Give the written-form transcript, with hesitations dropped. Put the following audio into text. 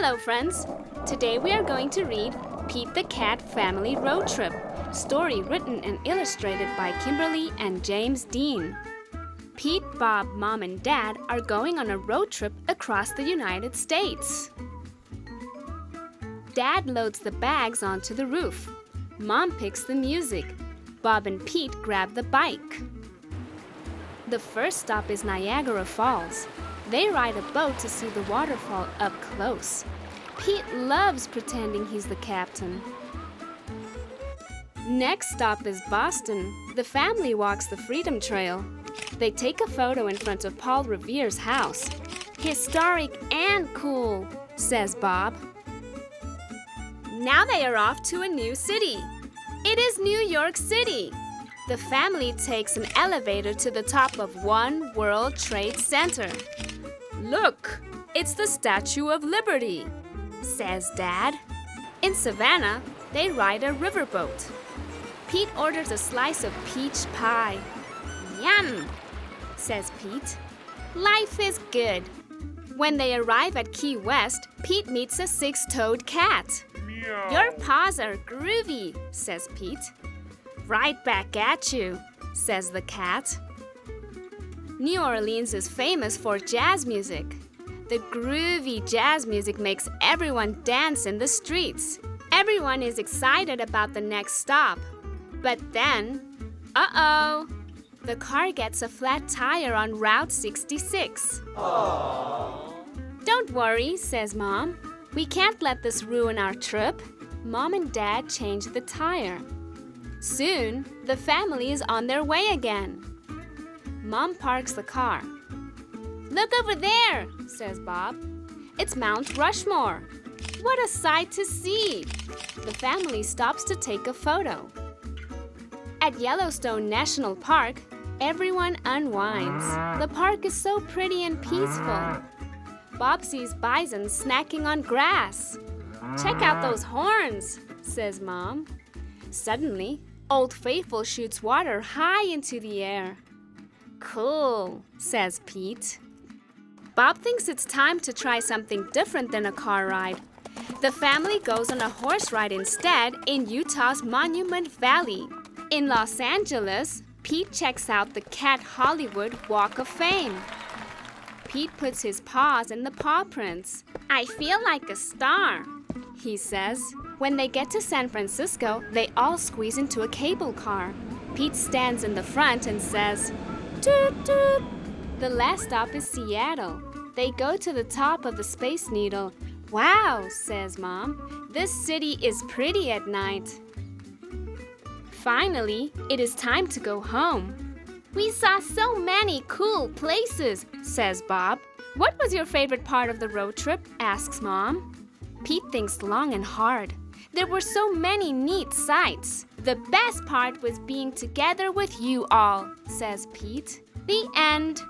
Hello, friends! Today we are going to read Pete the Cat Family Road Trip, story written and illustrated by Kimberly and James Dean. Pete, Bob, Mom, and Dad are going on a road trip across the United States. Dad loads the bags onto the roof. Mom picks the music. Bob and Pete grab the bike. The first stop is Niagara Falls. They ride a boat to see the waterfall up close. Pete loves pretending he's the captain. Next stop is Boston. The family walks the Freedom Trail. They take a photo in front of Paul Revere's house. Historic and cool, says Bob. Now they are off to a new city. It is New York City. The family takes an elevator to the top of One World Trade Center. Look, it's the Statue of Liberty, says Dad. In Savannah, they ride a riverboat. Pete orders a slice of peach pie. Yum, says Pete. Life is good. When they arrive at Key West, Pete meets a six-toed cat. Meow. Your paws are groovy, says Pete. Right back at you, says the cat. New Orleans is famous for jazz music. The groovy jazz music makes everyone dance in the streets. Everyone is excited about the next stop. But then, the car gets a flat tire on Route 66. Aww. Don't worry, says Mom. We can't let this ruin our trip. Mom and Dad change the tire. Soon, the family is on their way again. Mom parks the car. Look over there, says Bob. It's Mount Rushmore. What a sight to see! The family stops to take a photo. At Yellowstone National Park, everyone unwinds. The park is so pretty and peaceful. Bob sees bison snacking on grass. Check out those horns, says Mom. Suddenly, Old Faithful shoots water high into the air. Cool, says Pete. Bob thinks it's time to try something different than a car ride. The family goes on a horse ride instead in Utah's Monument Valley. In Los Angeles, Pete checks out the Cat Hollywood Walk of Fame. Pete puts his paws in the paw prints. I feel like a star, he says. When they get to San Francisco, they all squeeze into a cable car. Pete stands in the front and says, toot toot. The last stop is Seattle. They go to the top of the Space Needle. Wow, says Mom. This city is pretty at night. Finally, it is time to go home. We saw so many cool places, says Bob. What was your favorite part of the road trip? Asks Mom. Pete thinks long and hard. There were so many neat sights. The best part was being together with you all, says Pete. The end.